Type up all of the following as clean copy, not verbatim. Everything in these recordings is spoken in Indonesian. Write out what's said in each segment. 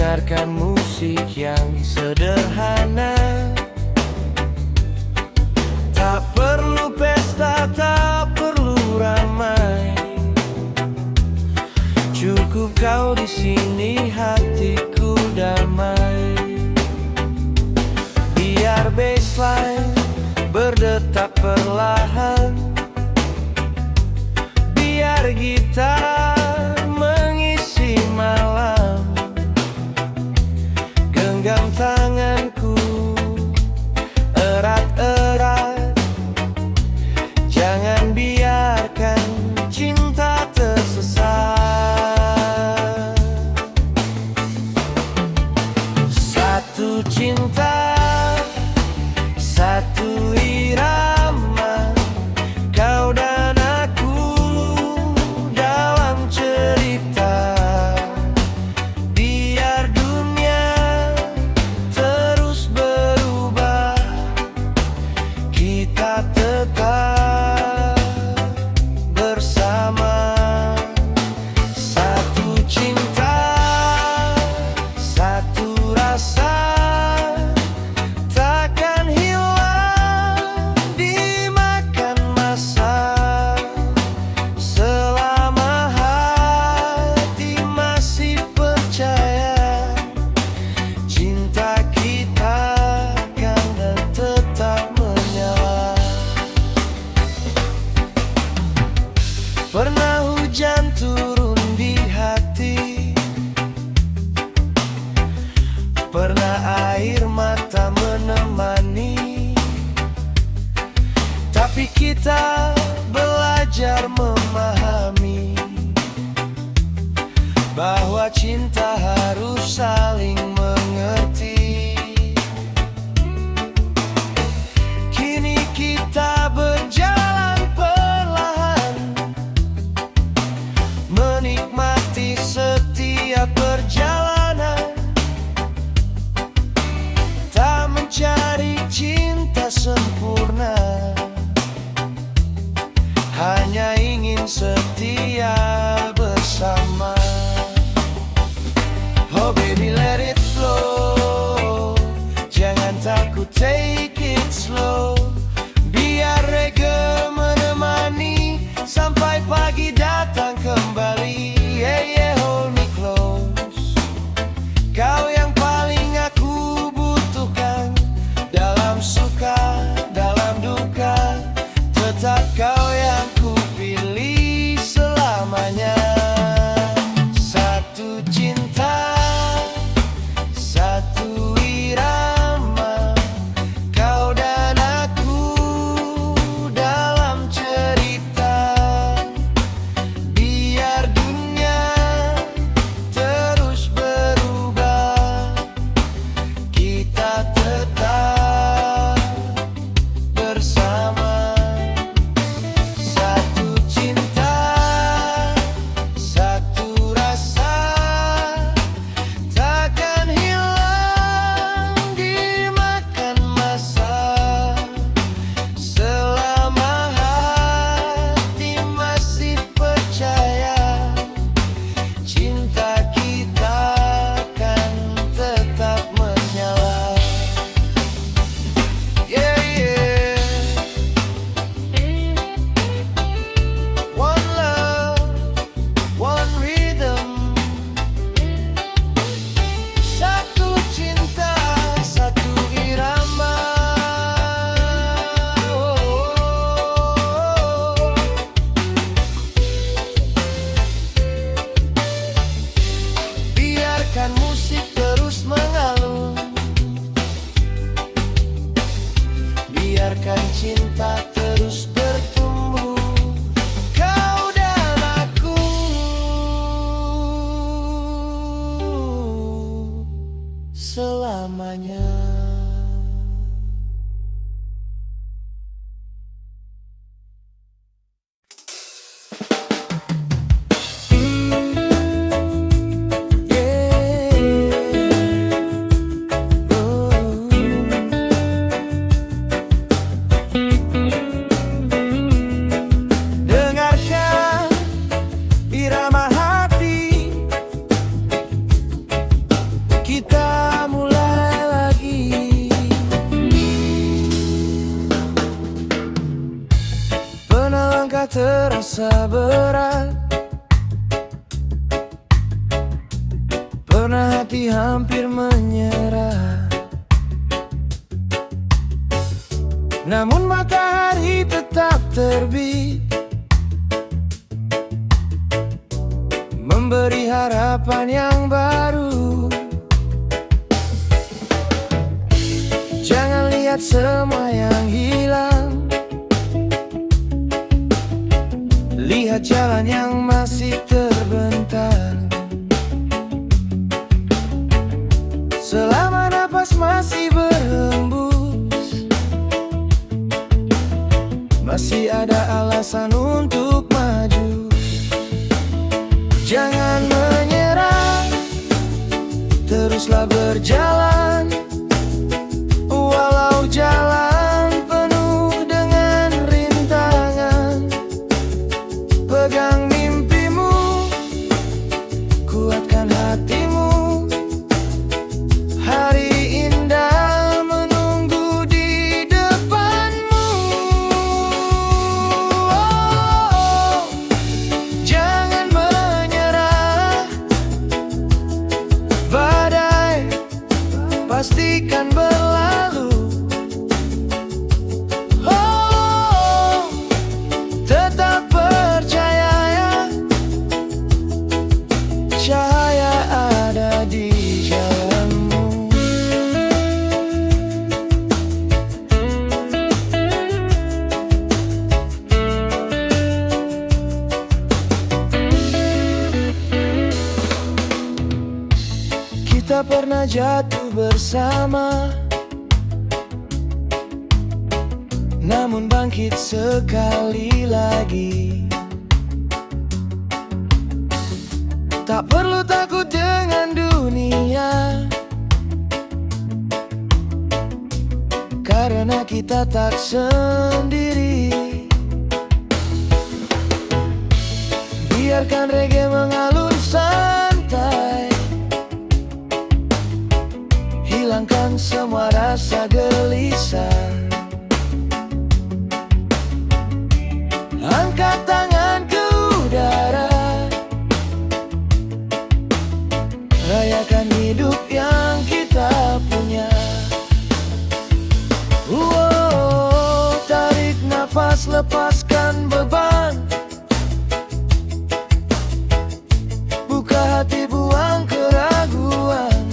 dengarkan musik yang sederhana. Tak perlu pesta, tak perlu ramai. Cukup kau di sini, hatiku damai. Biar bassline berdetak perlahan, biar gitar mengisi malam. Genggam tanganku erat-erat, jangan biarkan cinta tersesat. Satu cinta, satu irama, kau dan aku dalam cerita. Biar dunia terus berubah, kita tetap bersama. Satu cinta, satu rasa, takkan hilang dimakan masa. Selama hati masih percaya, cinta kita akan tetap menyala. Pernah hujan turun di hati, pernah air mata menemani, tapi kita belajar memahami bahwa cinta harus saling mengerti. Kini kita berjalan perlahan, menikmati setiap perjalanan. Tak mencari cinta sempurna, hanya ingin setia bersama. Oh baby, let it flow, jangan takut, take it slow. Biar reggae menemani sampai pagi datang kembali. Yeah, yeah, hold me close, kau yang paling aku butuhkan. Dalam suka, dalam duka, tetap kau yang ku pilih selamanya. Satu cinta, satu irama, kau dan aku dalam cerita. Biar dunia terus berubah, kita tetap bersama. Satu cinta, satu rasa, takkan hilang dimakan masa. Selama hati masih percaya, cinta kita akan tetap menyala. Yeah, yeah. One love, one rhythm. Satu cinta, satu irama. Biarkan musik terus mengalun, biarkan cinta terus bertumbuh. Kau dan aku selamanya. terasa berat. Pernah hati hampir menyerah, namun matahari tetap terbit, memberi harapan yang baru. Jangan lihat semua yang hilang, lihat jalan yang masih terbentang. Selama napas masih berhembus, masih ada alasan untuk maju. Jangan menyerah, teruslah berjalan. Walau jalan penuh dengan rintangan, pegang mimpimu, kuatkan hatimu. Hari indah menunggu di depanmu. Oh, jangan menyerah, badai pastikan berlalu. Oh, tetap percaya ya, cahaya ada di jalanmu. Kita pernah jatuh bersama, namun bangkit sekali lagi. Tak perlu takut dengan dunia, karena kita tak sendiri. Biarkan reggae mengalun santai, hilangkan semua rasa gelisah. Angkat tangan ke udara, rayakan hidup yang kita punya. Tarik nafas, lepaskan beban, buka hati, buang keraguan.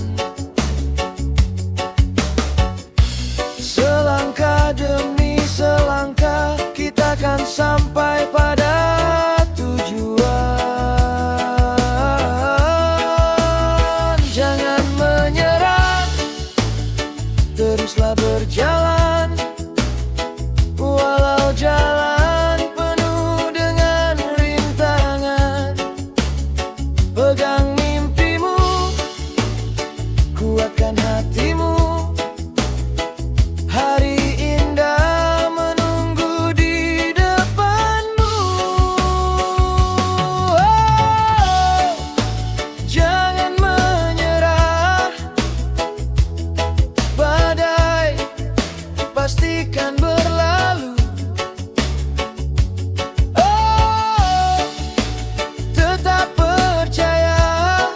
Selangkah demi selangkah, kita akan sampai pada tujuan. Jangan menyerah, teruslah berjalan. Walau jalan penuh dengan rintangan, pegang mimpimu, kuatkan hatimu. Hari indah menunggu di depanmu. Oh, jangan menyerah, badai pastikan berlalu. Oh, tetap percaya,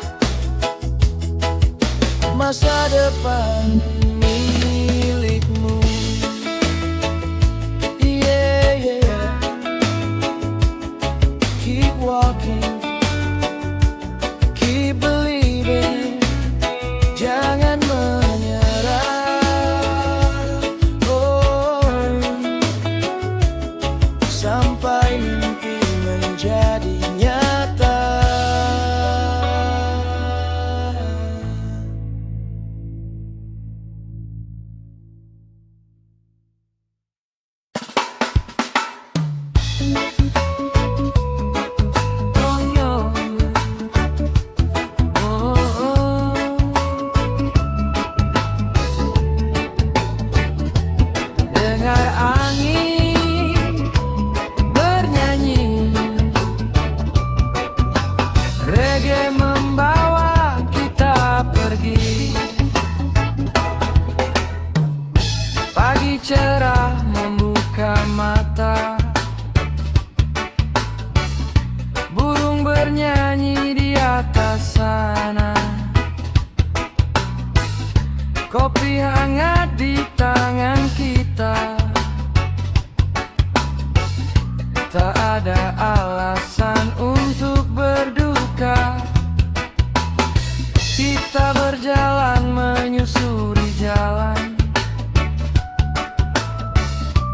masa depan milikmu. Yeah, yeah. Keep walking, keep believing. Jangan menyerah. Oh, sampai mimpi menjadi nyata. Dengar angin bernyanyi, reggae membawa kita pergi. Pagi cerah membuka mata, bernyanyi di atas sana. Kopi hangat di tangan kita. Tak ada alasan untuk berduka. Kita berjalan menyusuri jalan,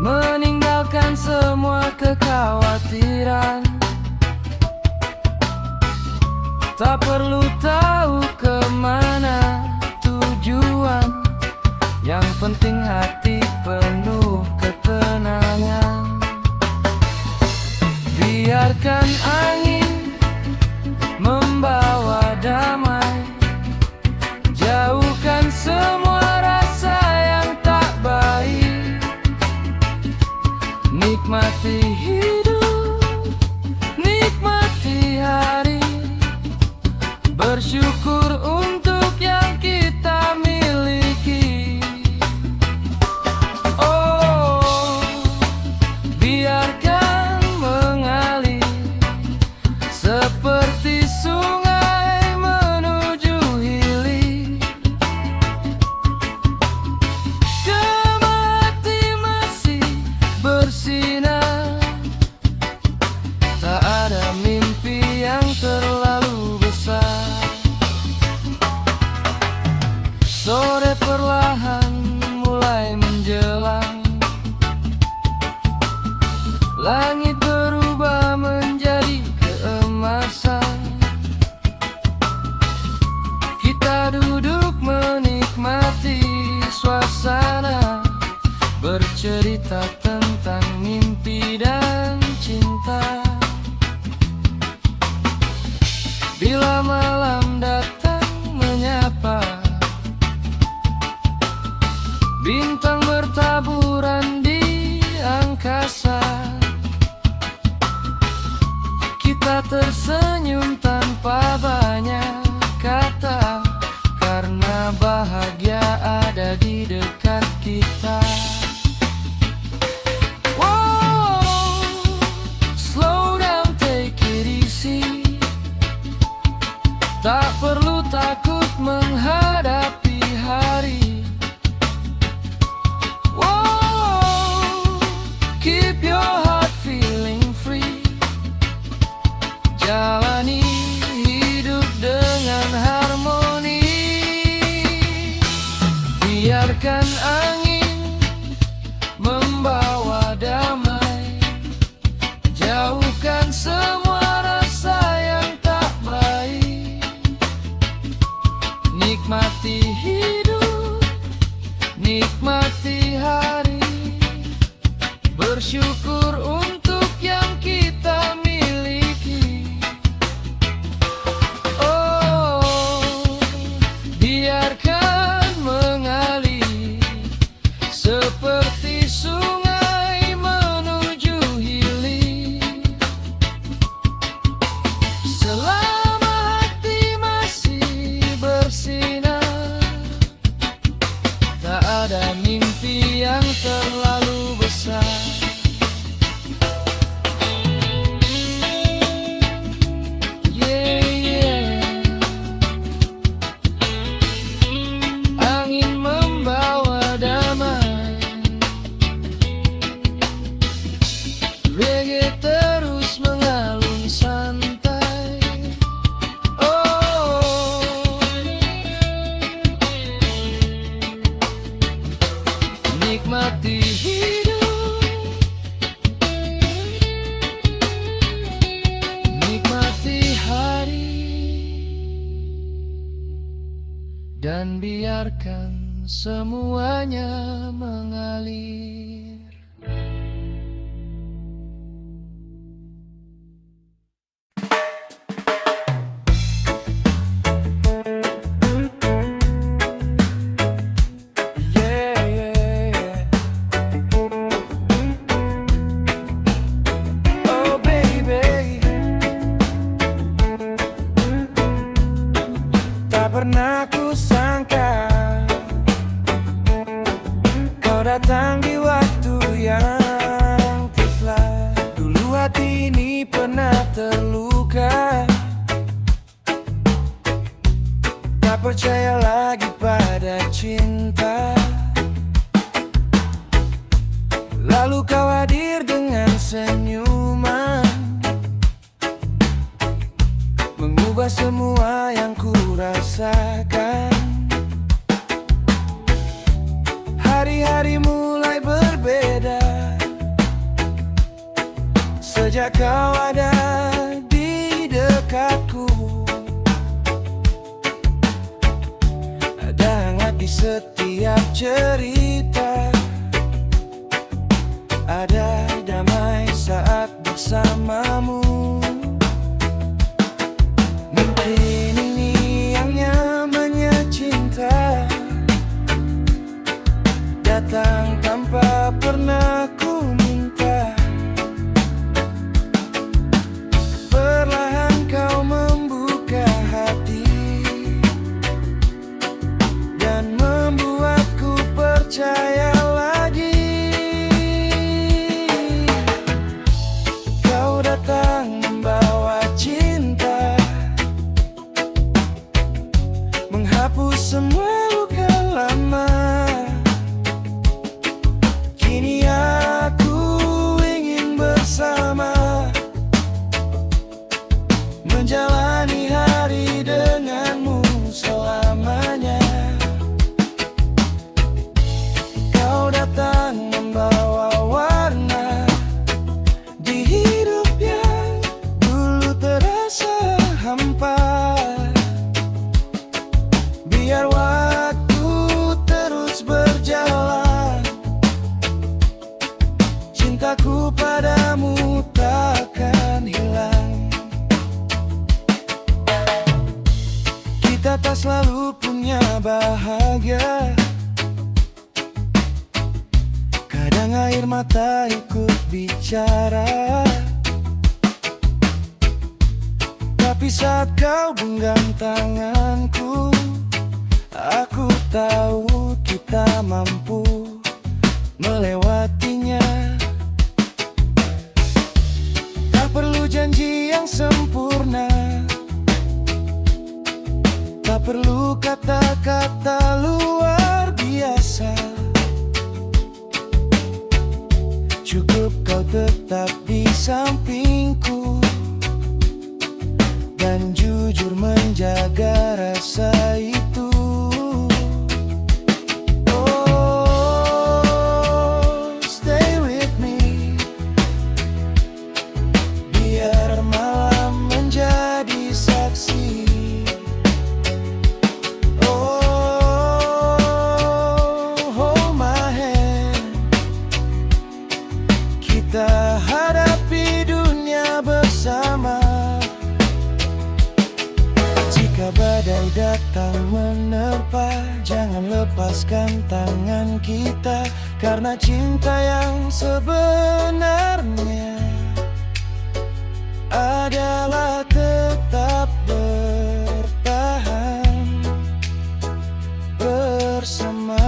meninggalkan semua kekhawatiran. Tak perlu tahu kemana tujuan, yang penting hati penuh ketenangan. Biarkan angin membawa damai, jauhkan semua rasa yang tak baik. Nikmati hidup, nikmati hari, bersyukur untuk yang kita miliki. Oh, biarkan mengalir seperti sungai menuju hilir. Gemati masih bersinar, tak ada mimpi yang terlalu besar. Sore perlahan mulai menjelang, langit berubah menjadi keemasan. Kita duduk menikmati suasana, bercerita tentang mimpi dan cinta. Bila malam datang menyapa, bintang bertaburan di angkasa, kita tersenyum tanpa banyak kata, karena bahagia ada di dekat kita. Wow, slow down, take it easy. Tak perlu takut menghadapi hari. Keep your heart feeling free. Jalani hidup dengan harmoni. Biarkan angin membawa damai, jauhkan semua rasa yang tak baik. Nikmati hidup, nikmati hari, bersyukur untuk yang kita miliki. Oh, biarkan mengalir seperti sungai menuju hilir. Selama hati masih bersinar, tak ada mimpi yang terlalu besar. Angin membawa damai, reggae terus mengalun santai. Oh, nikmati hidup, nikmati hari, dan biarkan semuanya mengalir. Oh baby, tak pernah ku sangka kau datang di waktu yang tepat. Dulu hati ini pernah terluka, lagi pada cinta. Lalu kau hadir dengan senyuman, mengubah semua yang ku rasakan. Hari-hari mulai berbeda sejak kau ada di dekatku. Ada hangat di setiap cerita, ada damai saat bersamamu. Mungkin ini yang namanya cinta, datang tanpa pernah ku minta. Perlahan kau membuka hati dan membuatku percaya lagi. Kau datang membawa cinta, menghapus semua luka lama. Kini aku ingin bersama, menjalani hari denganmu selamanya. Kau datang membawa warna di hidup yang dulu terasa hampa. Biar waktu terus berjalan, cintaku padamu takkan hilang. Kita tak selalu punya bahagia, kadang air mata ikut bicara. Tapi saat kau genggam tanganku, aku tahu kita mampu melewatinya. Tak perlu janji yang sempurna, tak perlu kata-kata luar biasa. Cukup kau tetap di sampingku dan jujur menjaga rasa itu. Oh, stay with me, biar malam menjadi saksi. Oh, hold my hand, kita hadapi dunia bersama. Jika badai datang menerpa, jangan lepaskan tangan kita, karena cinta yang sebenarnya adalah tetap bertahan bersama.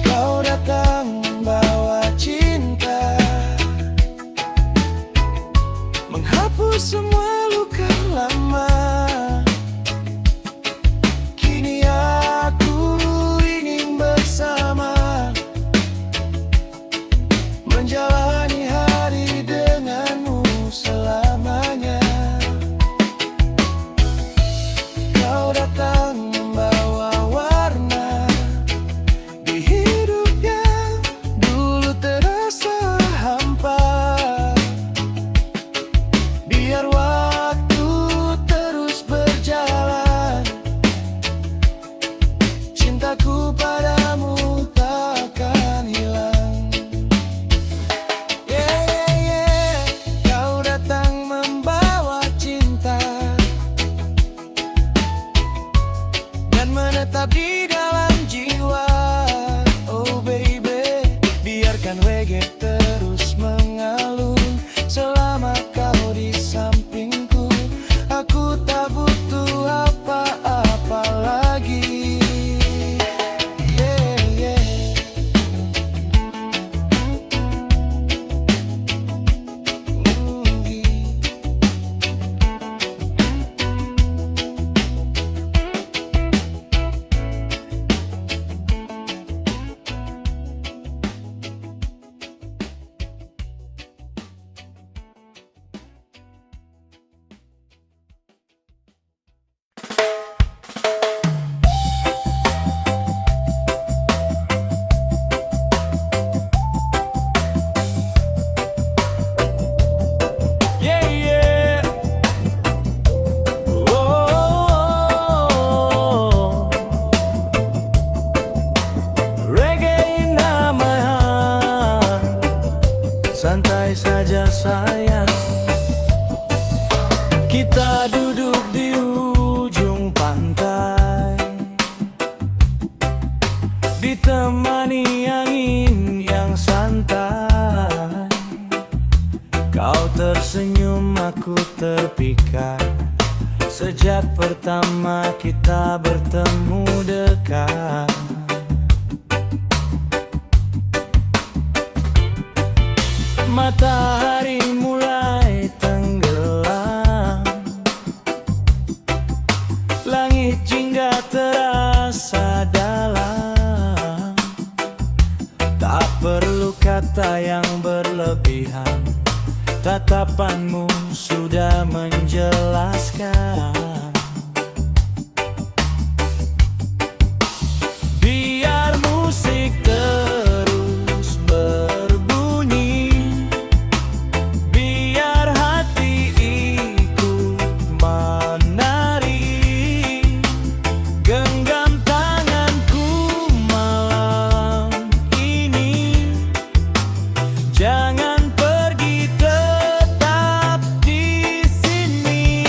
Kau datang membawa cinta, menghapus semua luka lama. Kini aku ingin bersama, menjalani hari denganmu selamanya. Kau datang membawa warna di hidup yang dulu terasa hampa. Biar waktu Kita duduk di ujung pantai, ditemani angin yang santai. Kau tersenyum, aku terpikat. Sejak pertama kita bertemu dekat. Matahari mulai tenggelam, langit jingga terasa dalam. Tak perlu kata yang berlebihan, tatapanmu sudah menjelaskan. Biar musik terus berbunyi, biar hati ikut menari. Genggam tanganku malam ini, jangan pergi, tetap di sini.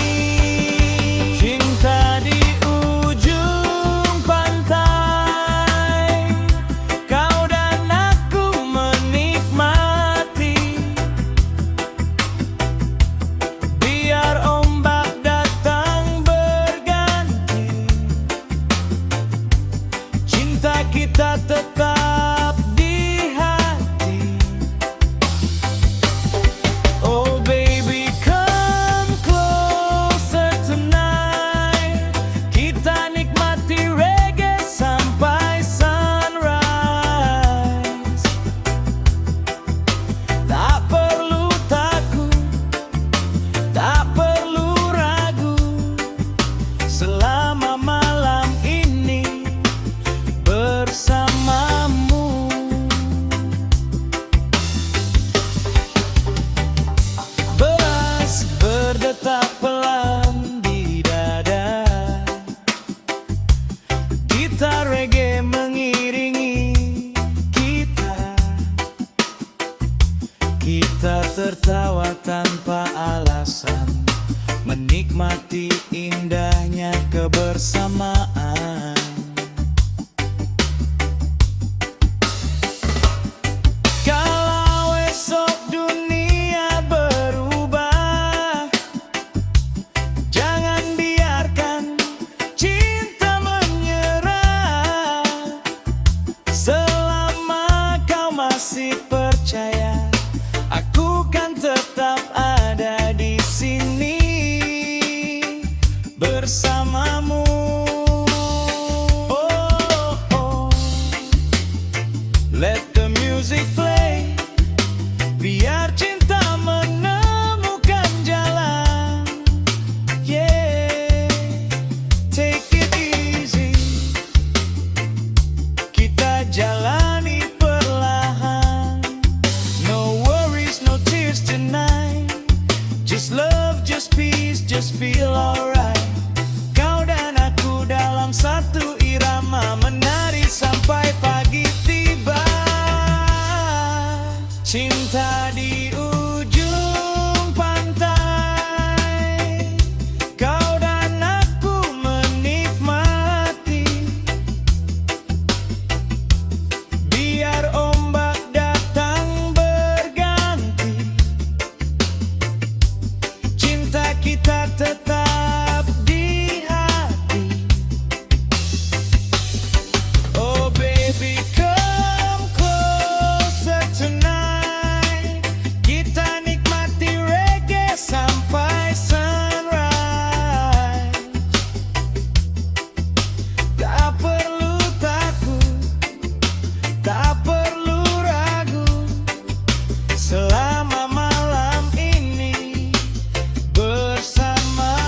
Cinta di ujung pantai, kau dan aku menikmati. Biar ombak datang berganti, cinta kita tetap di hati. Oh baby, come closer tonight. Kita nikmati reggae sampai sunrise. Tak perlu takut, tak perlu ragu, selama malam ini bersamamu. Beras berdetak pelan di dada, gitar reggae mengiringi kita. Kita tertawa tanpa alasan, menikmati indahnya kebersamaan. Kalau esok dunia berubah, jangan biarkan cinta menyerah. Selama kau masih percaya, aku kan tetap ada di sini bersamamu. Oh, oh. Let the music play, biar cinta menemukan jalan. Yeah, take it easy, kita jalani perlahan. No worries, no tears tonight. Just love, just peace, just feel alright. Kau dan aku dalam satu irama, menari sampai pagi tiba. Cinta di ujung pantai, kau dan aku menikmati. Biar ombak datang berganti, cinta kita tetap di hati. Oh baby, come closer tonight. Kita nikmati reggae sampai sunrise. Tak perlu takut, tak perlu ragu, selama malam ini bersama.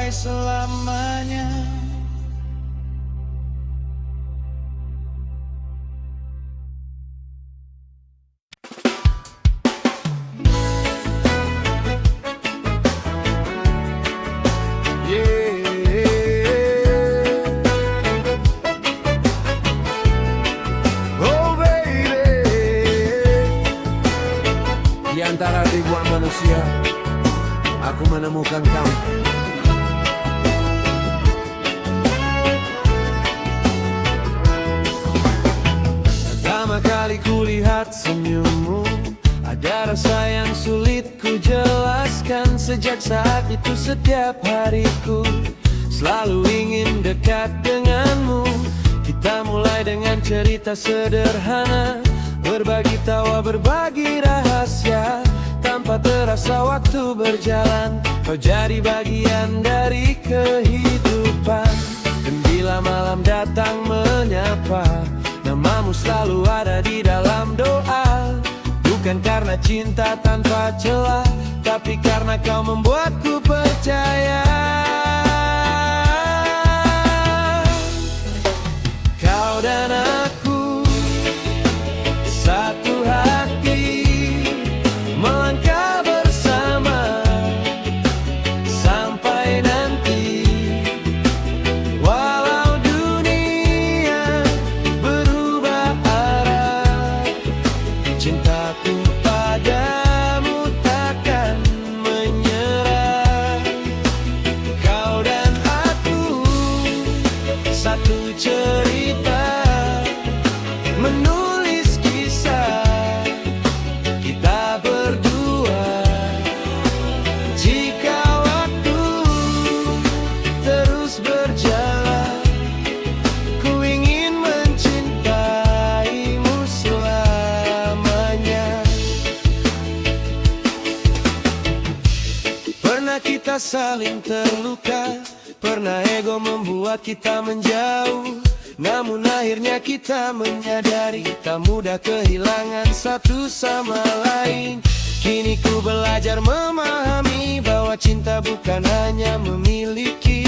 sampai selamanya. Di antara ribuan manusia, aku menemukan kamu. Pertama kali kulihat senyummu, ada rasa yang sulit ku jelaskan. Sejak saat itu setiap hariku selalu ingin dekat denganmu. Kita mulai dengan cerita sederhana, berbagi tawa, berbagi rahasia. Tanpa terasa waktu berjalan, kau jadi bagian dari kehidupan. Dan bila malam datang menyapa, namamu selalu ada di dalam doa. Bukan karena cinta tanpa celah, tapi karena kau membuatku percaya. Kau dan aku satu hati, melangkah bersama sampai nanti. Walau dunia berubah arah, cintaku padamu takkan menyerah. Kau dan aku satu cerita, menulis kisah kita berdua. Jika waktu terus berjalan, ku ingin mencintaimu selamanya. Pernah kita saling terluka, pernah ego membuat kita menjauh. Namun akhirnya kita menyadari, tak mudah kehilangan satu sama lain. Kini ku belajar memahami bahwa cinta bukan hanya memiliki,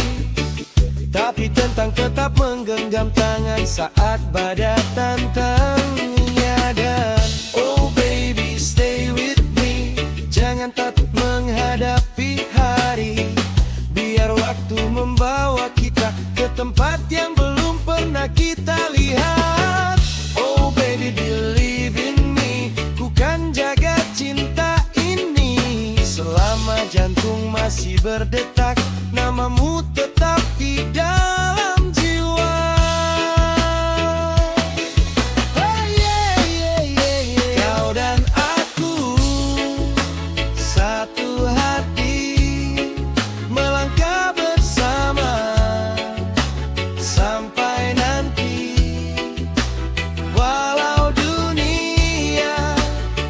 tapi tentang tetap menggenggam tangan saat badai tantangnya. Dan oh baby stay with me, jangan takut menghadapi hari. Biar waktu membawa kita ke tempat yang belum pernah kita lihat. Oh baby believe in me, ku kan jaga cinta ini. Selama jantung masih berdetak, namamu tetap di dalam jiwa. Oh yeah, yeah, yeah, yeah. Kau dan aku satu hati, melangkah bersama sampai nanti. Walau dunia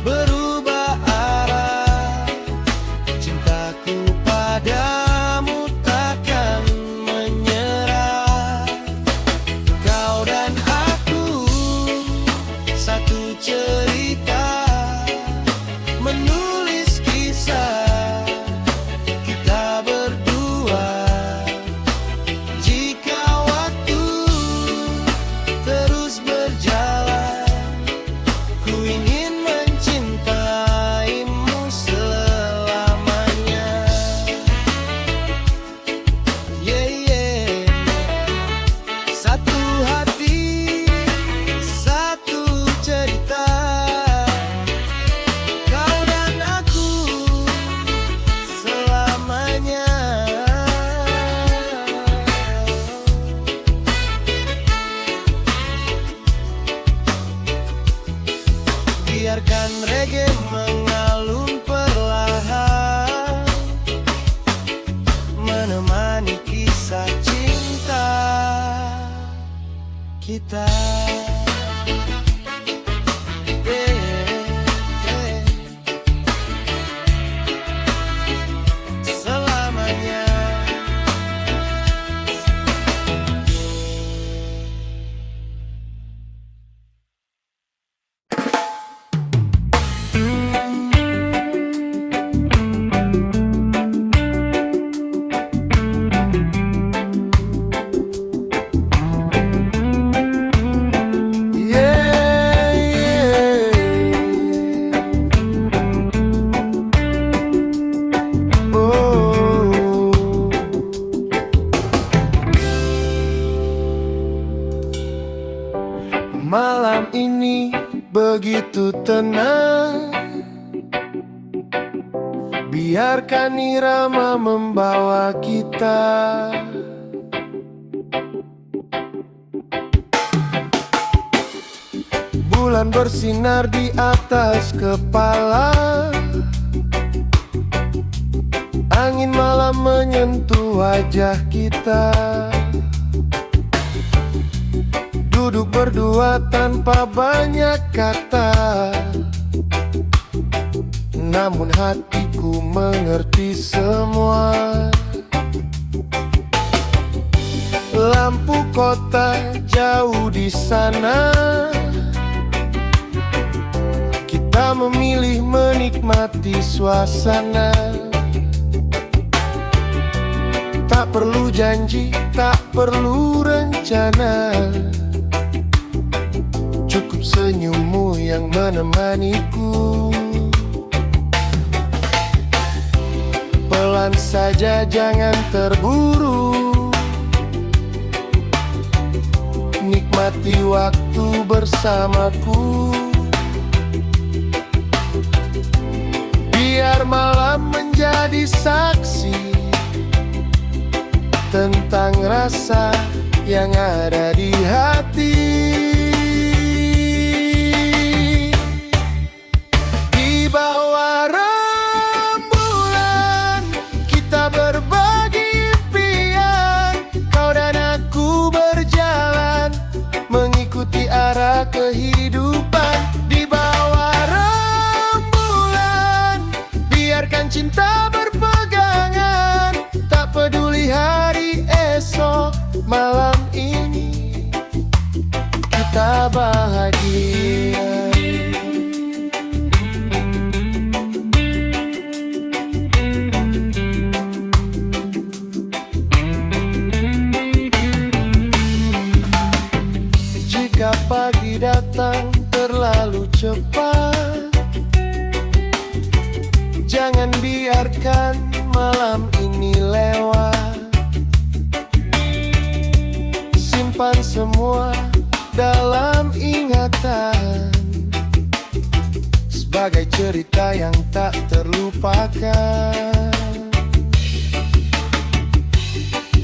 berubah arah, cintaku padamu takkan menyerah. Kau dan aku satu cerita, menulis kisah kita berdua. Jika waktu terus berjalan, ku ingin mencintaimu selamanya. Yeah, yeah. Satu hati, satu cerita, kau dan aku selamanya. Biarkan reggae mengalun perlahan, menemani kisah cinta kita. Selamanya. Malam ini begitu tenang, biarkan irama membawa kita. Bulan bersinar di atas kepala, angin malam menyentuh wajah kita. Duduk berdua tanpa banyak kata, namun hatiku mengerti semua. Lampu kota jauh di sana, kita memilih menikmati suasana. Tak perlu janji, tak perlu rencana, cukup senyummu yang menemaniku. Pelan saja, jangan terburu, nikmati waktu bersamaku. Biar malam menjadi saksi tentang rasa yang ada di hati. Di bawah rembulan kita berbagi impian, kau dan aku berjalan mengikuti arah kehidupan. Di bawah rembulan biarkan cinta berpegangan, tak peduli hari esok. Malam ini kita bahagia. Jika pagi datang terlalu cepat, jangan biarkan malam ini lewat. Simpan semua dalam ingatan, sebagai cerita yang tak terlupakan.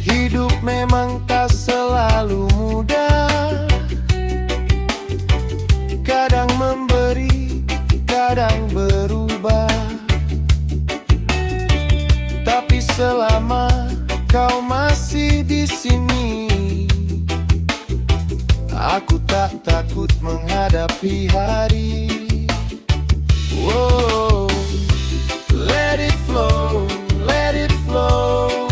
Hidup memang tak selalu mudah, kadang memberi, kadang berubah. Tapi selama kau masih di sini, aku tak takut menghadapi hari. Wow, let it flow, let it flow.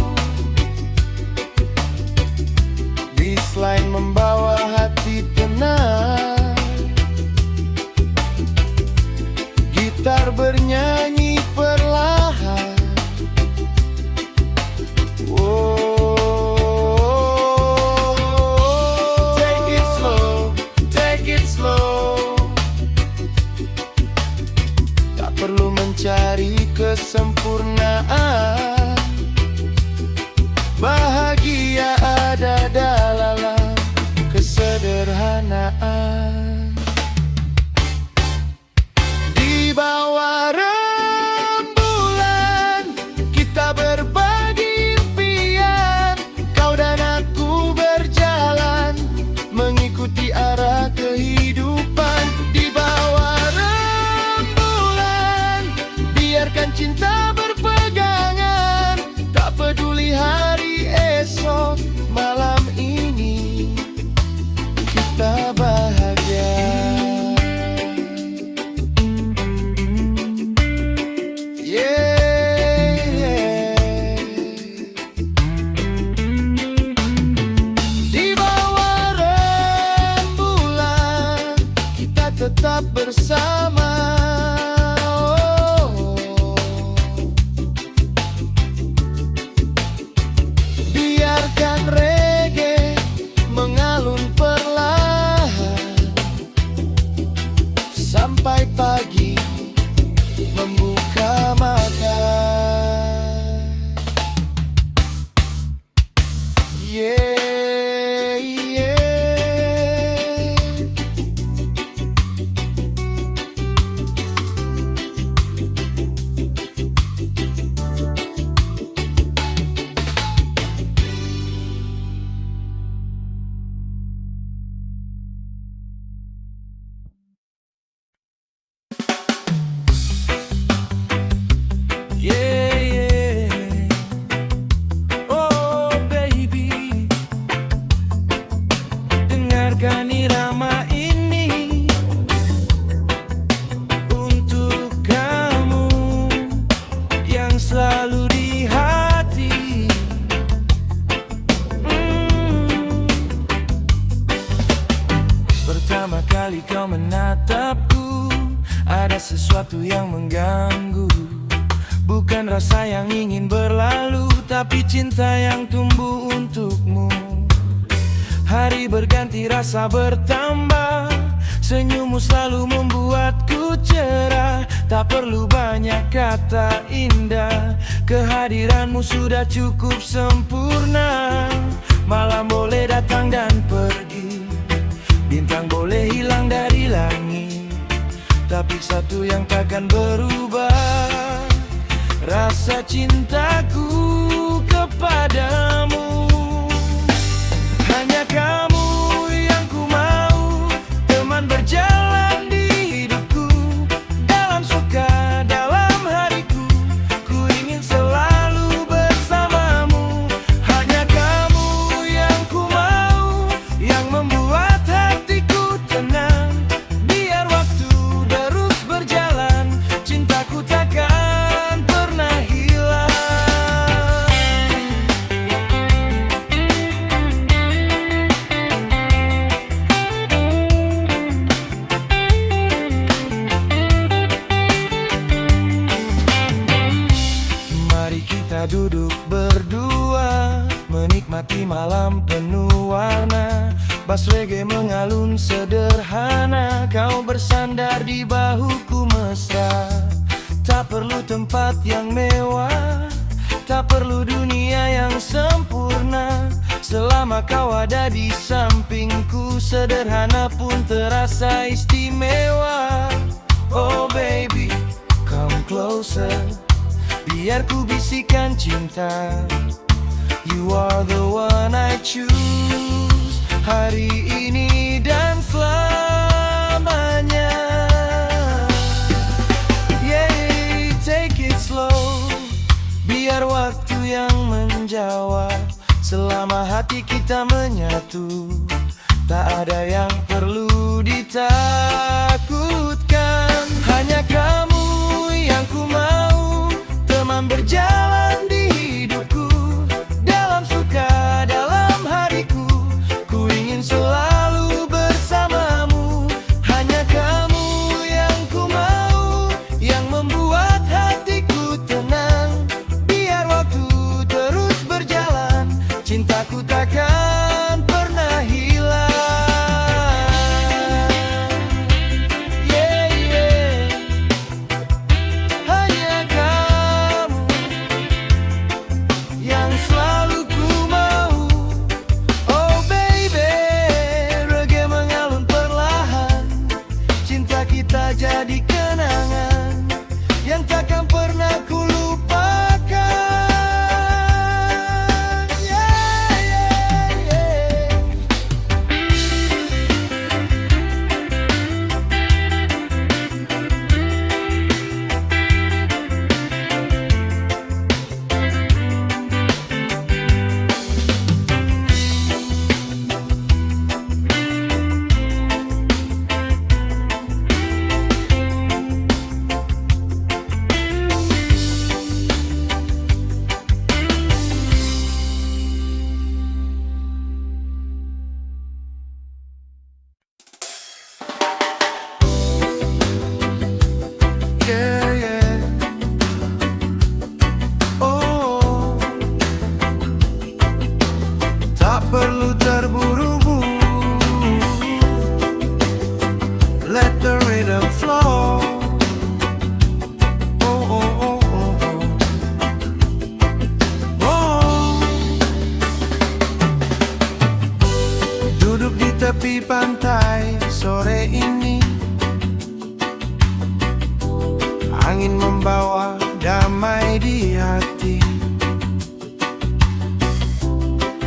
Baseline membawa hati tenang, gitar bernyanyi perlahan. Perlu mencari kesempurnaan, bahagia ada dalam kesederhanaan. Di bawah rembulan kita berbagi impian, kau dan aku berjalan mengikuti arah kehidupan. Di bawah biarkan cinta berpegangan, tak peduli hari esok. Malam ini kita bahagia. Yeah. Di bawah rembulan kita tetap bersama. Reggae mengalun perlahan sampai pagi membuka mata. Yeah, yeah. kali kau menatapku, ada sesuatu yang mengganggu. Bukan rasa yang ingin berlalu, tapi cinta yang tumbuh untukmu. Hari berganti rasa bertambah, senyummu selalu membuatku cerah. Tak perlu banyak kata indah, kehadiranmu sudah cukup sempurna. Malam boleh datang dan pergi, bintang boleh hilang dari langit, tapi satu yang takkan berubah, rasa cintaku kepadamu. Hanya kamu yang ku mau, teman berjalan di hidupku. Dalam suka, dalam hariku, ku ingin selalu bersamamu. Hanya kamu yang ku mau, yang membuat hatiku tenang. Biar waktu terus berjalan, cintaku takkan pernah hilang. Mari kita duduk berdua, menikmati malam penuh warna. Bass reggae mengalun sederhana, kau bersandar di bahuku mesra. Tak perlu tempat yang mewah, tak perlu dunia yang sempurna. Selama kau ada di sampingku, sederhana pun terasa istimewa. Oh baby, come closer, biar ku bisikan cinta. You are the one I choose, hari ini dan selamanya. Yeah, take it slow, biar waktu yang menjawab. Selama hati kita menyatu, tak ada yang perlu ditakutkan. Hanya kamu yang ku mau, teman berjalan di hidupku. Dalam suka, dalam hariku, ku ingin selalu bersamamu. Hanya kamu yang ku mau, yang membuat hatiku tenang. Biar waktu terus berjalan, cintaku takkan pernah hilang. Yeah, yeah. Hanya kamu yang selalu ku mau. Oh baby, reggae mengalun perlahan, cinta kita jadi kenangan yang takkan pernah ku lupakan. Yeah, yeah, yeah. Yeah, yeah. Oh, tak perlu terburu-buru, let the rhythm flow. Oh, oh, oh, oh, oh. Oh. Duduk di tepi pantai sore ini, angin membawa damai di hati.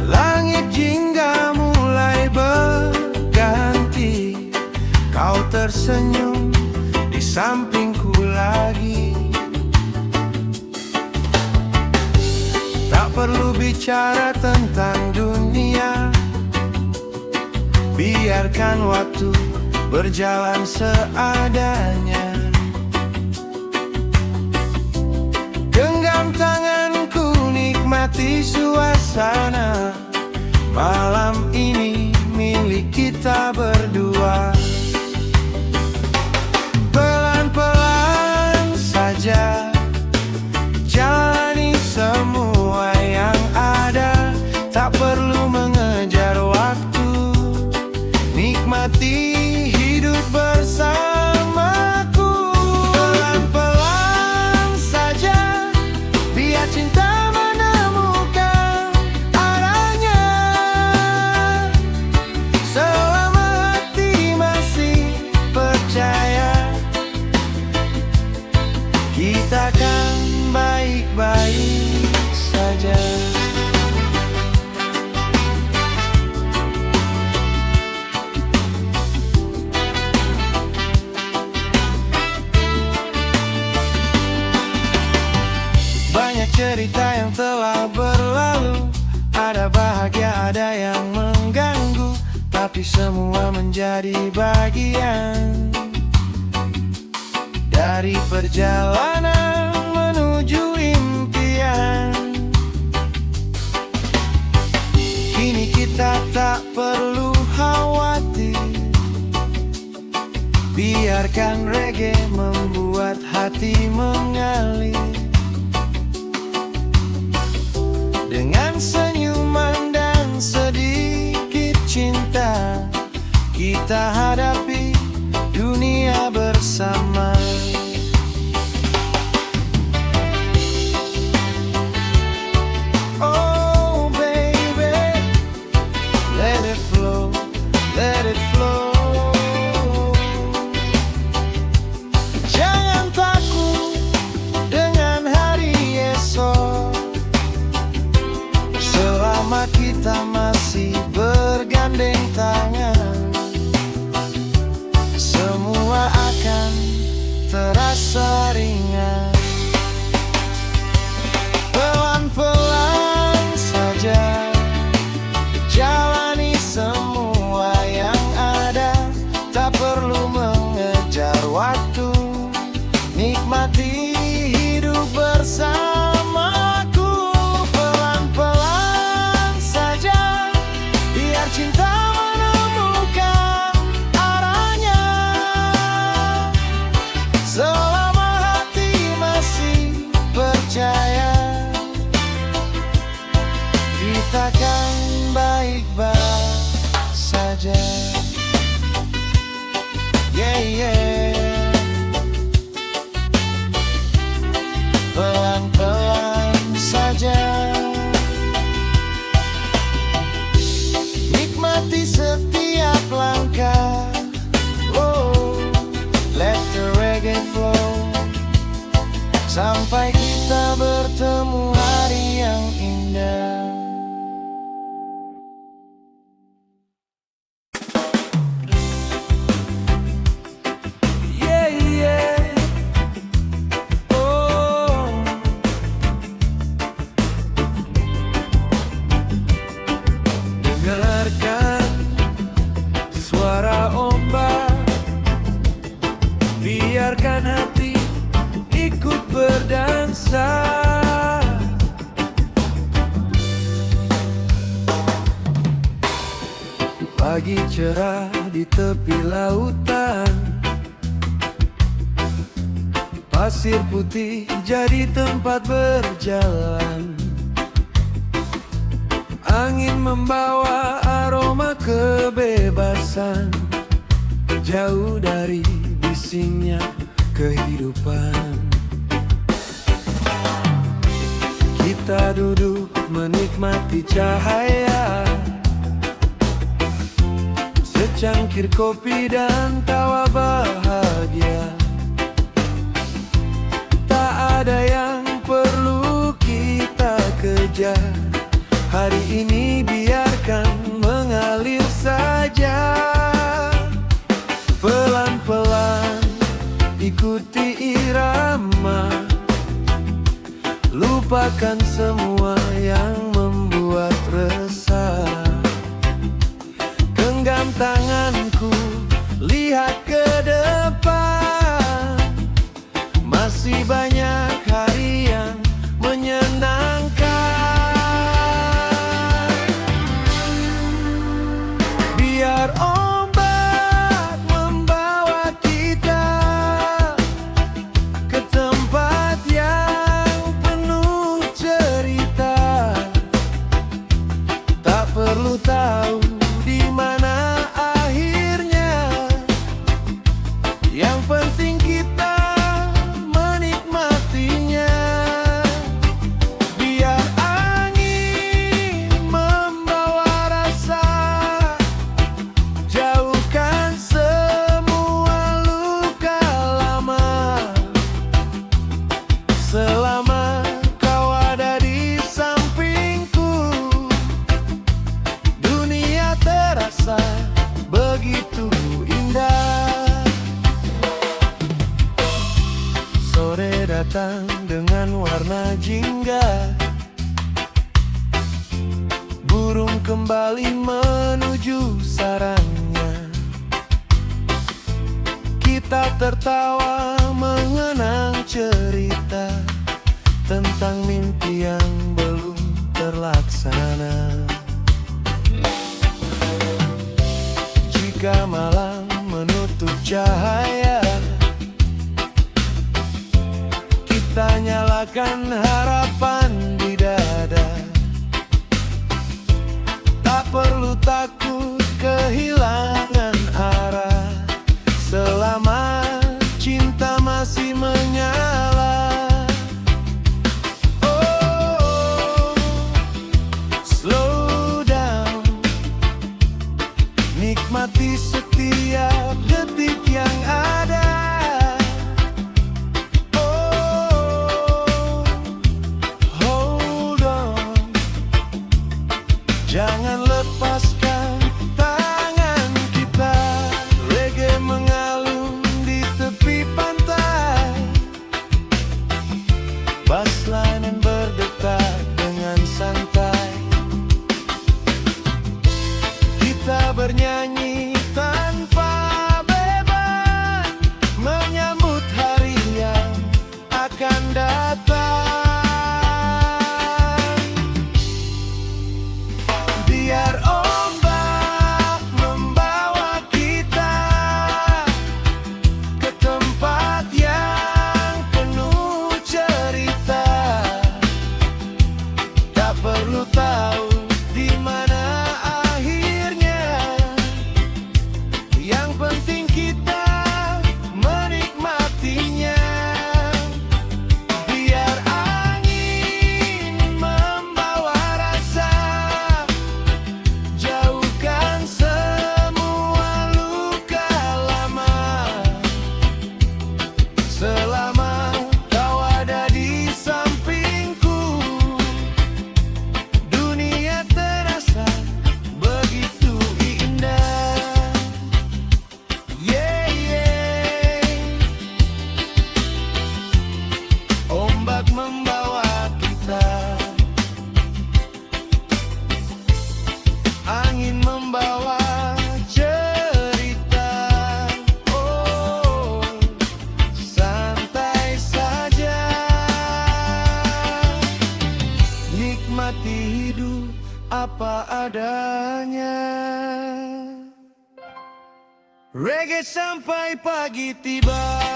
Langit jingga mulai berganti, kau tersenyum di sampingku lagi. Tak perlu bicara tentang dunia, biarkan waktu berjalan seadanya. Genggam tanganku, nikmati suasana. Malam ini milik kita berdua. ada bahagia, ada yang mengganggu, tapi semua menjadi bagian dari perjalanan menuju impian. Kini kita tak perlu khawatir, biarkan reggae membuat hati mengalir. Dengan senyuman dan sedikit cinta, kita hadapi dunia bersama. Oh baby, let it flow, let it flow. Jangan takut dengan hari esok, selama kita masih bergandeng tangan, semua akan terasa ringan. Pelan-pelan saja jalani semua yang ada, tak perlu mengejar waktu, nikmati hidup bersamaku. Pelan-pelan saja, biar cinta menemukan arahnya. Selama hati masih percaya, kita kan baik-baik saja. Yeah, yeah. Pelan-pelan saja, nikmati setiap langkah. Oh, let the reggae flow, sampai kita bertemu hari yang indah. Yeah, yeah. Oh, dengarkan suara ombak, biarkan hati ikut berdansa. Pagi cerah di tepi lautan, pasir putih jadi tempat berjalan. Angin membawa aroma kebebasan, jauh dari bisingnya kehidupan. Kita duduk menikmati cahaya, secangkir kopi dan tawa bahagia. Tak ada yang perlu kita kejar, hari ini biarkan mengalir saja. Pelan-pelan ikuti irama, lupakan semua yang membuat resah. Genggam tanganku, lihat ke depan, masih banyak hari yang menyenangkan. Biar ombak membawa kita ke tempat yang penuh cerita. Tak perlu tahu di mana akhirnya, yang penting kita menikmatinya. Biar angin membawa rasa, jauhkan semua luka lama. Selama kau ada di sampingku, dunia terasa begitu indah. Sore datang dengan warna jingga, kembali menuju sarangnya. Kita tertawa mengenang cerita tentang mimpi yang belum terlaksana. Jika malam menutup cahaya, kita nyalakan harapan di dada. Tak perlu takut kehilangan arah, selama cinta masih menyala. Oh, slow down, nikmati setiap detik yang ada. Oh, hold on, jangan lepaskan tangan kita. Reggae mengalun di tepi pantai, bassline berdetak dengan santai. Kita bernyanyi tanpa beban, menyambut hari yang akan datang. Biar ombak membawa kita ke tempat yang penuh cerita. Tak perlu tahu di mana akhirnya, yang penting kita menikmatinya. Biar angin membawa rasa, jauhkan semua luka lama. Selama kau ada di sampingku, dunia terasa begitu indah. Yeah, yeah. Ombak membawa kita, angin membawa cerita. Oh, santai saja, nikmati hidup apa adanya. Reggae sampai pagi tiba.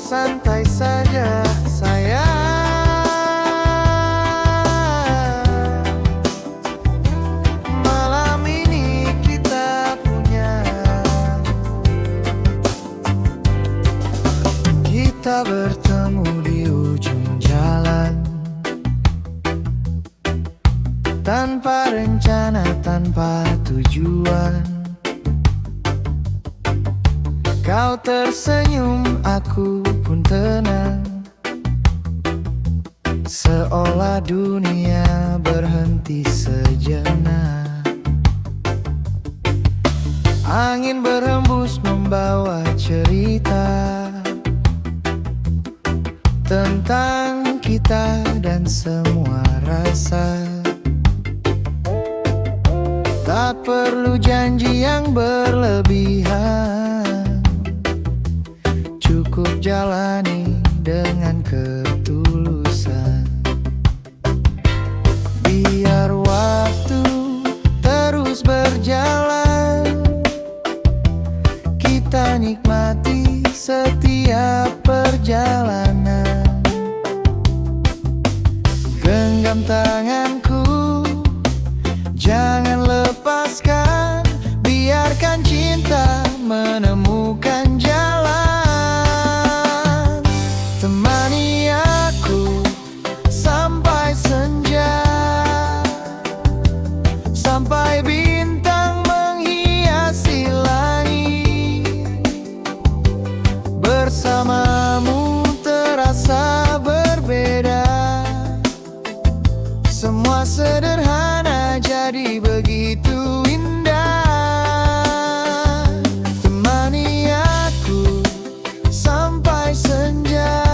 Santai saja sayang, malam ini kita punya. Kita bertemu di ujung jalan, tanpa rencana, tanpa tujuan. Kau tersenyum, aku pun tenang, seolah dunia berhenti sejenak. Angin berhembus membawa cerita tentang kita dan semua rasa. Tak perlu janji yang berlebihan, cukup jalani dengan ketulusan. Biar waktu terus berjalan, kita nikmati setiap perjalanan. Genggam tanganku, jangan lepaskan, biarkan cinta menemukan jalan. Temani aku sampai senja, sampai Bersamamu terasa berbeda. Semua sederhana jadi begitu indah. Temani aku sampai senja.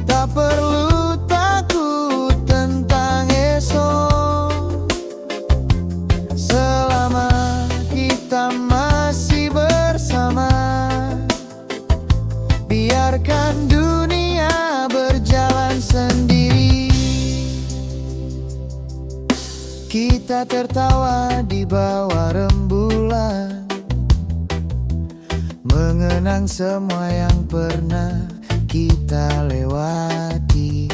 Tak perlu takut tentang esok. Selama kita masih bersama, biarkan dunia berjalan sendiri. Kita tertawa di bawah rembulan, mengenang semua yang pernah kita lewati.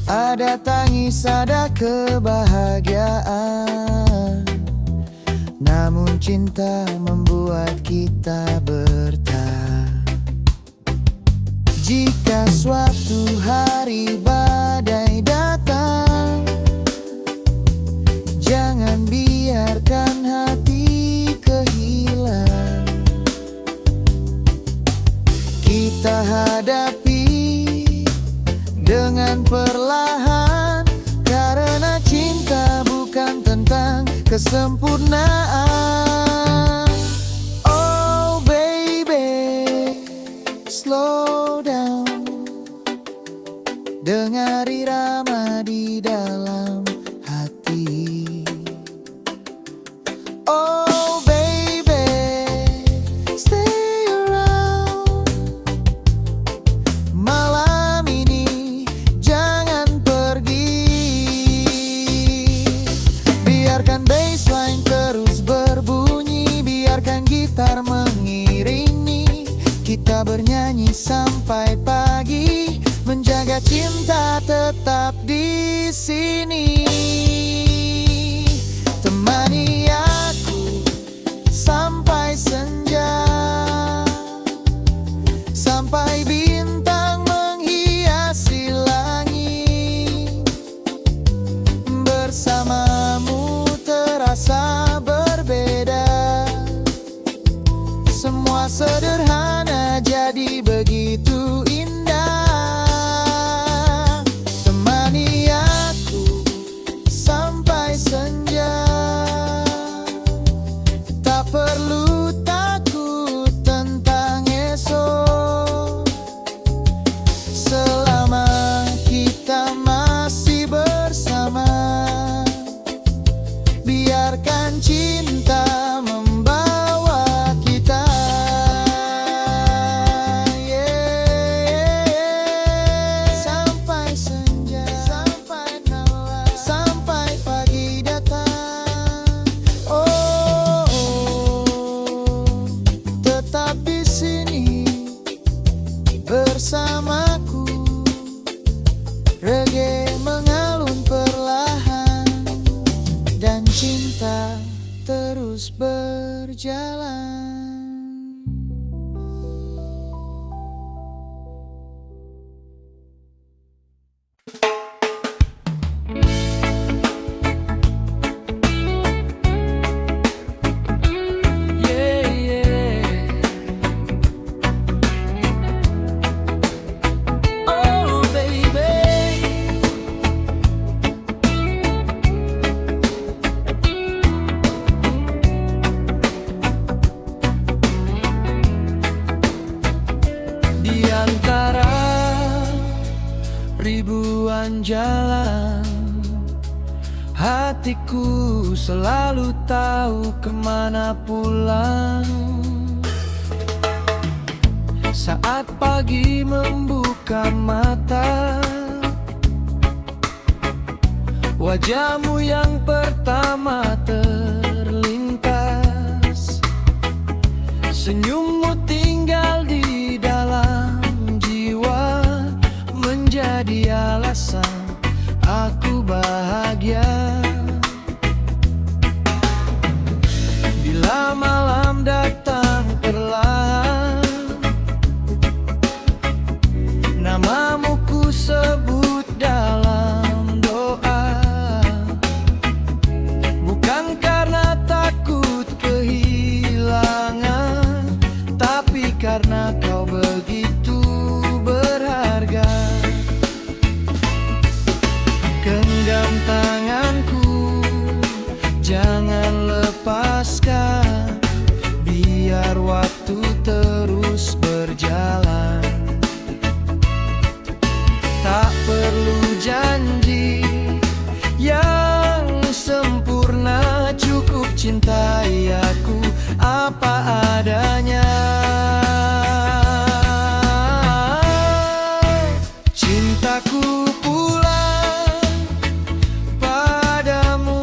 Ada tangis, ada kebahagiaan, namun cinta membuat kita bertahan. Jika suatu hari badai datang, jangan biarkan hati kehilang. Kita hadapi dengan perlahan, karena cinta bukan tentang kesempurnaan. Oh baby, slow down. Dengar irama di dalam hati. Oh baby, stay around. Malam ini jangan pergi. Biarkan bassline terus berbunyi, biarkan gitar mengiringi. Kita bernyanyi sampai pagi, menjaga cinta tetap di sini. Temani aku sampai senja, sampai bintang menghiasi langit. Bersamamu terasa berbeda. Semua sederhana jadi begitu indah. Temani aku sampai senja. Tak perlu takut tentang esok. Selama kita masih bersama, biarkan cinta membawa kita. Sampai senja, sampai malam, sampai pagi datang. Oh, tetap di sini bersamaku. Reggae mengalun perlahan, dan cinta terus berjalan. Yeah, yeah. Oh baby, di antara ribuan jalan, hatiku selalu tahu kemana pulang. Saat pagi membuka mata, wajahmu yang pertama terlintas. Senyummu tinggal di dalam jiwa, menjadi alasan aku bahagia. Bila malam datang perlahan, namamu ku sebut dalam doa. Bukan karena takut kehilangan, karena kau begitu berharga. Genggam tanganku, jangan lepaskan, biar waktu terus berjalan. Tak perlu janji yang sempurna, cukup cintai aku apa adanya. Cintaku pulang padamu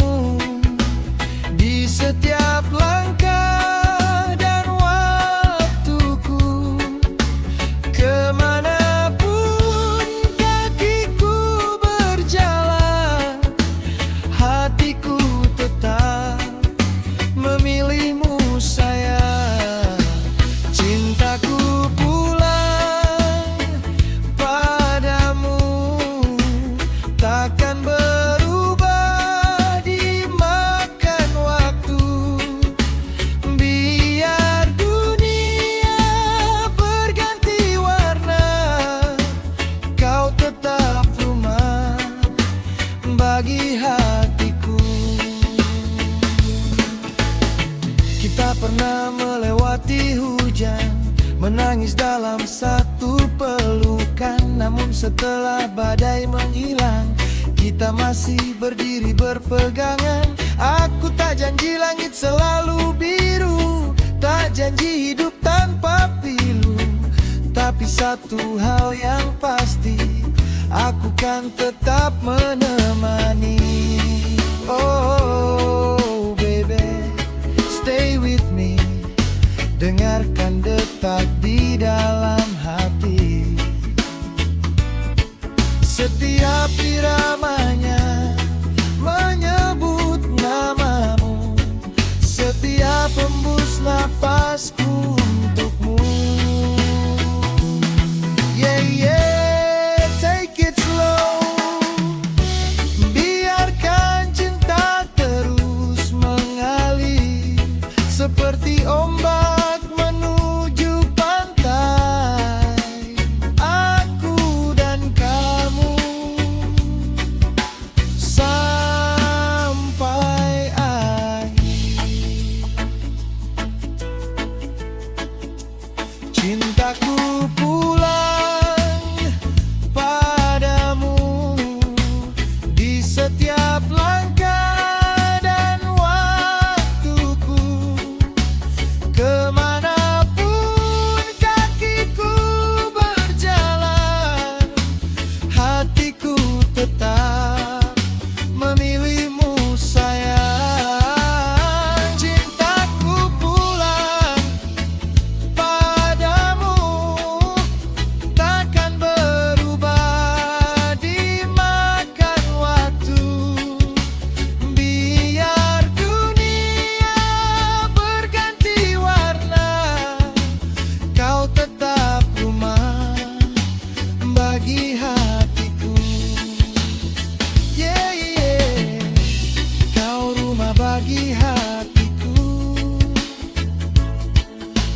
di setiap langkah dan waktuku. Kemanapun kakiku berjalan, hatiku tetap memilihmu sayang. Cintaku pulang padamu takkan berubah dimakan waktu. Biar dunia berganti warna, kau tetap rumah bagi hatiku. Kita pernah melewati hujan, menangis dalam satu pelukan. Namun setelah badai menghilang, kita masih berdiri berpegangan. Aku tak janji langit selalu biru, tak janji hidup tanpa pilu, tapi satu hal yang pasti, aku kan tetap menemani. Oh baby, stay with me, dengarkan detak di dalam hati. Setiap iramanya menyebut namamu, setiap hembus napasku untukmu. Yeah, yeah, take it slow, biarkan cinta terus mengalir seperti ombak menuju pantai. Aku dan kamu sampai akhir. Cintaku pulang padamu di setiap langkah dan waktuku. Kemanapun kakiku berjalan, hatiku tetap memilihmu sayang. Cintaku pulang padamu takkan berubah dimakan waktu. Biar dunia berganti warna, kau tetap rumah bagi hatiku. Yeah, yeah, kau rumah bagi hatiku,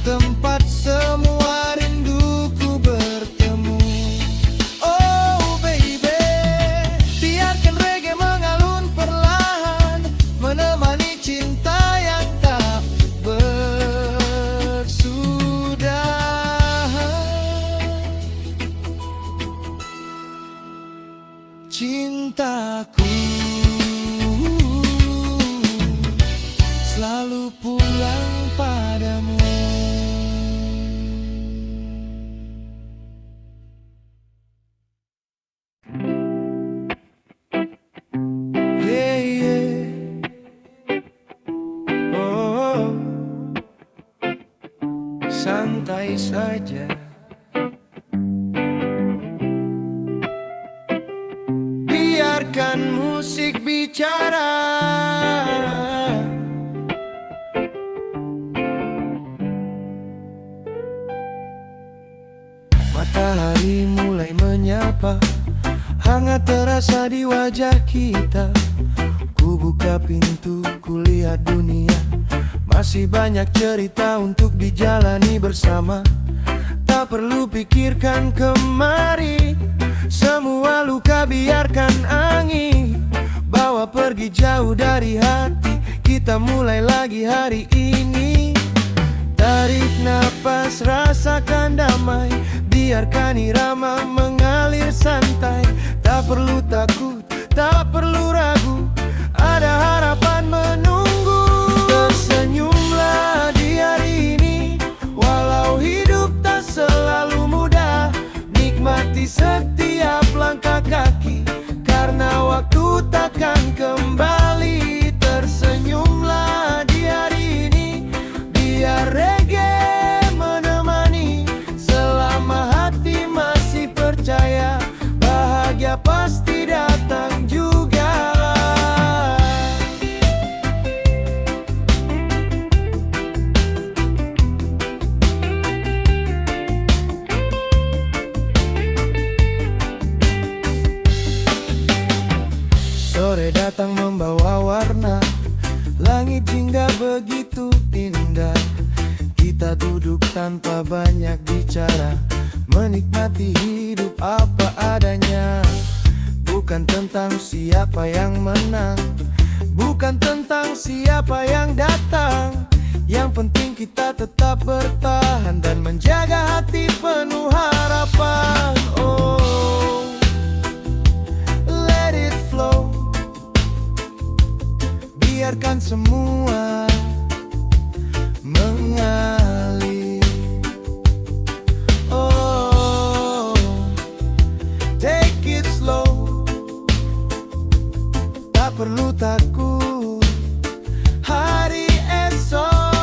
tempat semua rinduku bertemu. Oh baby, biarkan reggae mengalun perlahan, menemani cinta yang tak bersudahan. Cintaku selalu pulang padamu. Yeah, yeah. Oh, santai saja, biarkan musik bicara. Matahari mulai menyapa, hangat terasa di wajah kita. Ku buka pintu, ku lihat dunia Masih banyak cerita untuk dijalani bersama. Tak perlu pikirkan kemari, semua luka biarkan angin bawa pergi jauh dari hati. Kita mulai lagi hari ini. Tarik nafas, rasakan damai, biarkan irama mengalir santai. Tak perlu takut, tak perlu ragu, ada harapan menunggu. Tersenyumlah di hari ini, walau hidup tak selalu mudah. Nikmati setiap langkah kaki, karena waktu takkan kembali. Tersenyumlah di hari ini, biar reggae menemani. Selama hati masih percaya, bahagia pasti datang juga. Sore datang membawa warna, langit hingga begitu indah. Kita duduk tanpa banyak bicara, menikmati hidup apa adanya. Bukan tentang siapa yang menang, bukan tentang siapa yang datang. Yang penting kita tetap bertahan dan menjaga hati penuh harapan. Oh, let it flow, biarkan semua mengalir. Oh, take it slow, tak perlu takut hari esok.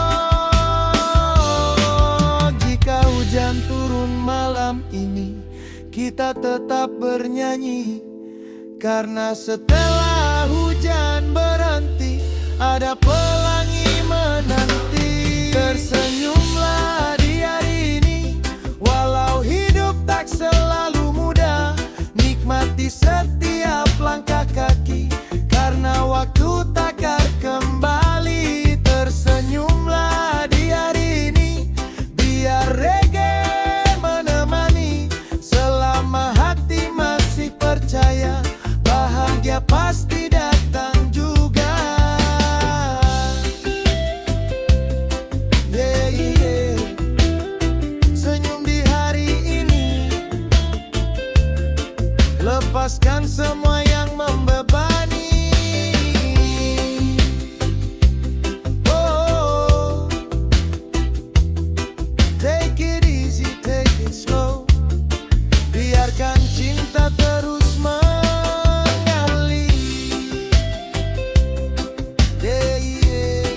Jika hujan turun malam ini, kita tetap bernyanyi, karena setelah hujan berhenti, ada pelangi menanti. Tersenyumlah di hari ini, walau hidup tak selalu mudah. Nikmati setiap langkah kaki, karena waktu takkan kembali. Tersenyumlah di hari ini, biar reggae menemani. Selama hati masih percaya, bahagia pasti datang juga. Yeah, yeah. Senyum di hari ini, lepaskan semua yang membebani. Oh, take it easy, take it slow, biarkan cinta terus mengalir. Yeah, yeah.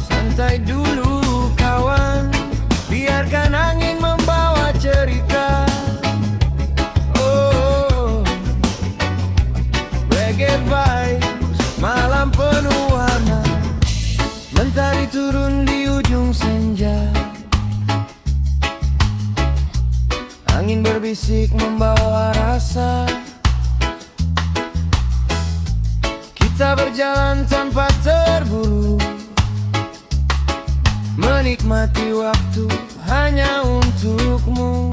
Santai dulu kawan, biarkan angin membawa cerita. Oh, reggae vibes, malam penuh warna. Mentari turun di ujung senja, angin berbisik membawa rasa. Kita berjalan tanpa terburu, menikmati waktu hanya untukmu.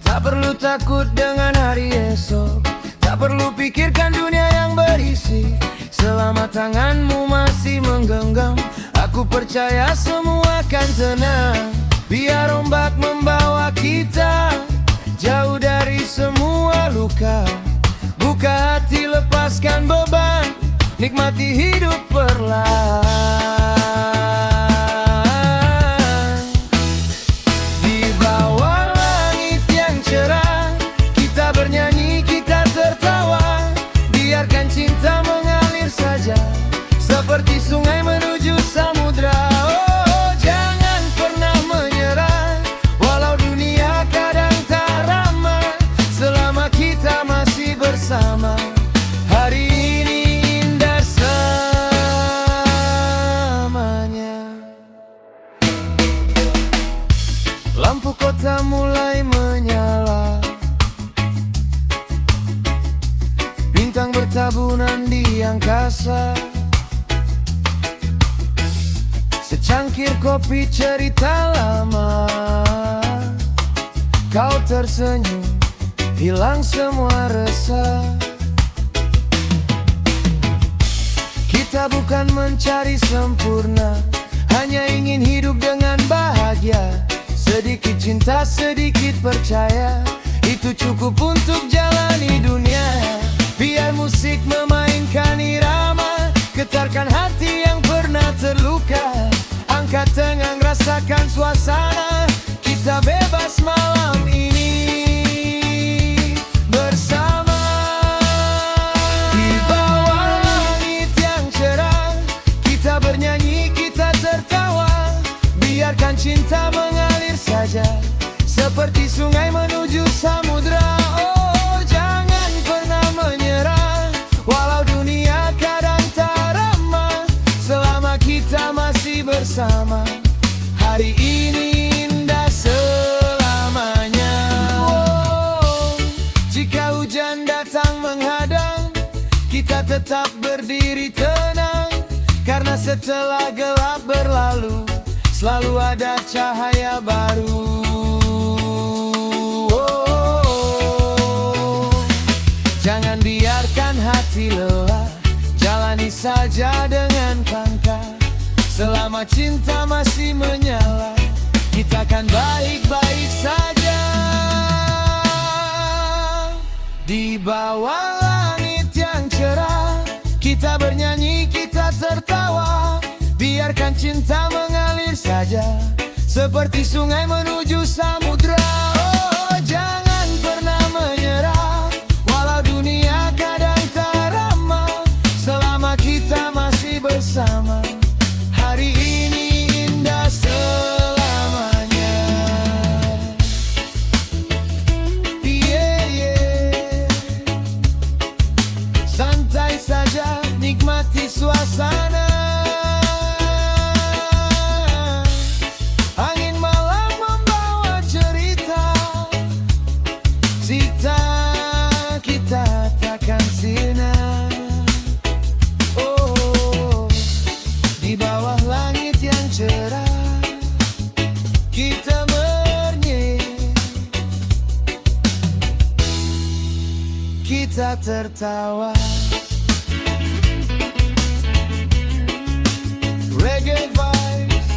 Tak perlu takut dengan hari esok, tak perlu pikirkan dunia yang berisik. Selama tanganmu masih menggenggam, aku percaya semua akan tenang. Biar ombak membawa kita jauh dari semua luka. Buka hati, lepaskan beban, nikmati hidup perlahan. Di bawah langit yang cerah, kita bernyanyi, kita tertawa. Biarkan cinta mengalir saja, seperti sungai menuju samudra. Oh, jangan kota mulai menyala, bintang bertaburan di angkasa. Secangkir kopi cerita lama, kau tersenyum, hilang semua resah. Kita bukan mencari sempurna, hanya ingin hidup dengan bahagia. Sedikit cinta, sedikit percaya, itu cukup untuk jalani dunia. Biar musik memainkan irama, getarkan hati yang pernah terluka. Angkat tengang, rasakan suasana, kita bebas malam ini bersama. Di bawah langit yang cerah, kita bernyanyi, kita tertawa. Biarkan cinta mengalir saja, seperti sungai menuju samudra. Oh, jangan pernah menyerah, walau dunia kadang tak ramah. Selama kita masih bersama, hari ini indah selamanya. Oh, jika hujan datang menghadang, kita tetap berdiri tenang, karena setelah gelap berlalu, selalu ada cahaya baru. Oh, jangan biarkan hati lelah, jalani saja dengan pangkal. Selama cinta masih menyala, kita akan baik-baik saja. Di bawah langit yang cerah, kita bernyanyi, kita tertawa. Biarkan cinta mengalir saja, seperti sungai menuju samudra. Oh, jangan pernah menyerah, walau dunia kadang tak ramah. Selama kita masih bersama, hari ini indah selamanya. Yeah, yeah. Santai saja, nikmati suasana. Angin malam membawa cerita, cita kita takkan sirna. Oh, di bawah langit yang cerah, kita bernyanyi, kita tertawa. Reggae vibes,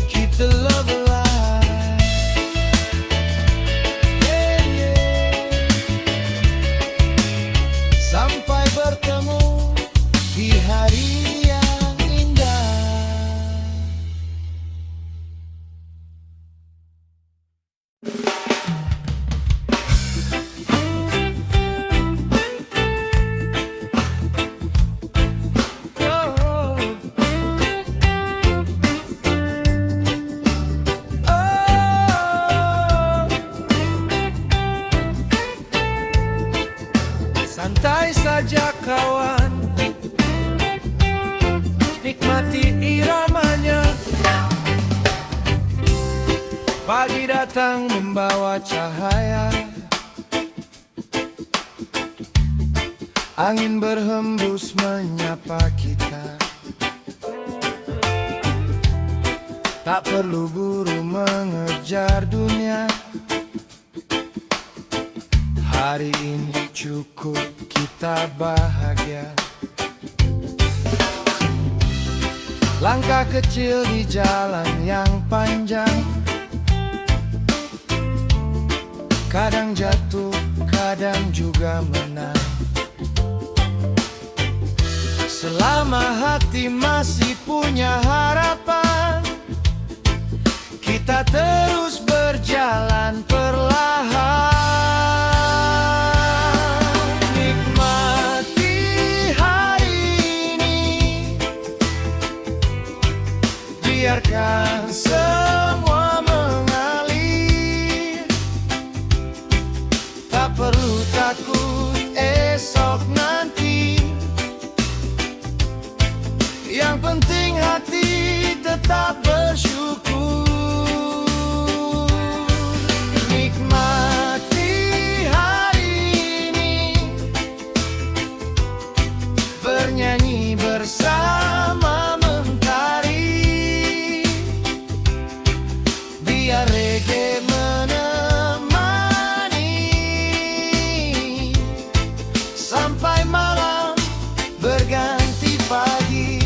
keep the love alive. Yeah, yeah. Sampai bertemu di hari yang indah. Oh, oh. Santai saja kawan, nikmati iramanya. Pagi datang membawa cahaya, angin berhembus menyapa kita. Tak perlu buru mengejar dunia, hari ini cukup kita bahagia. Langkah kecil di jalan yang panjang, kadang jatuh, kadang juga menang. Selama hati masih punya harapan, kita terus berjalan perlahan. Nikmati hari ini, biarkan semua mengalir. Tak perlu takut esok nanti, yang penting hati tetap reggae menemani sampai malam berganti pagi.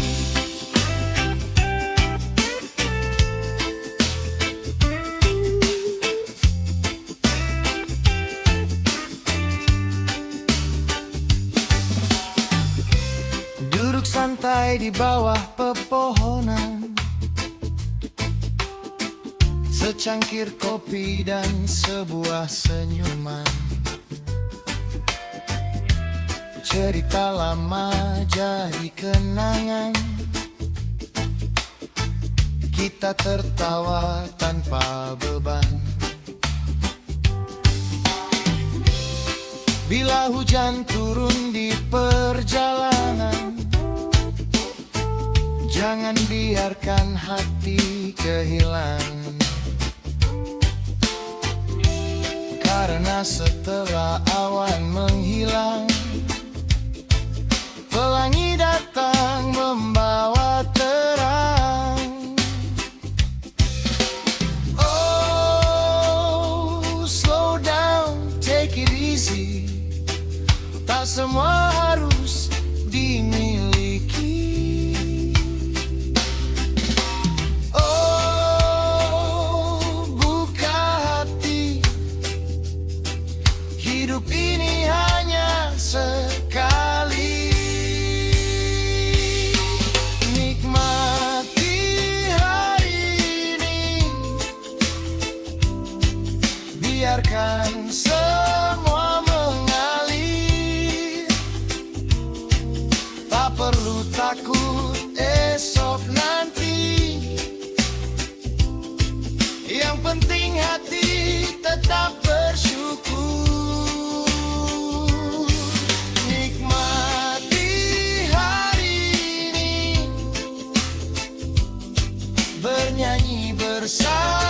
Duduk santai di bawah pepohonan, secangkir kopi dan sebuah senyuman. Cerita lama jadi kenangan, kita tertawa tanpa beban. Bila hujan turun di perjalanan, jangan biarkan hati kehilangan. Karena setelah awan menghilang, pelangi datang membawa terang. Oh, slow down, take it easy. Tak semua harus dimiliki. Oh, buka hati, hidup ini hanya sekali. Nikmati hari ini, biarkan semua mengalir. Tak perlu takut esok nanti, yang penting hati tetap bersyukur. Nikmati hari ini, bernyanyi bersama.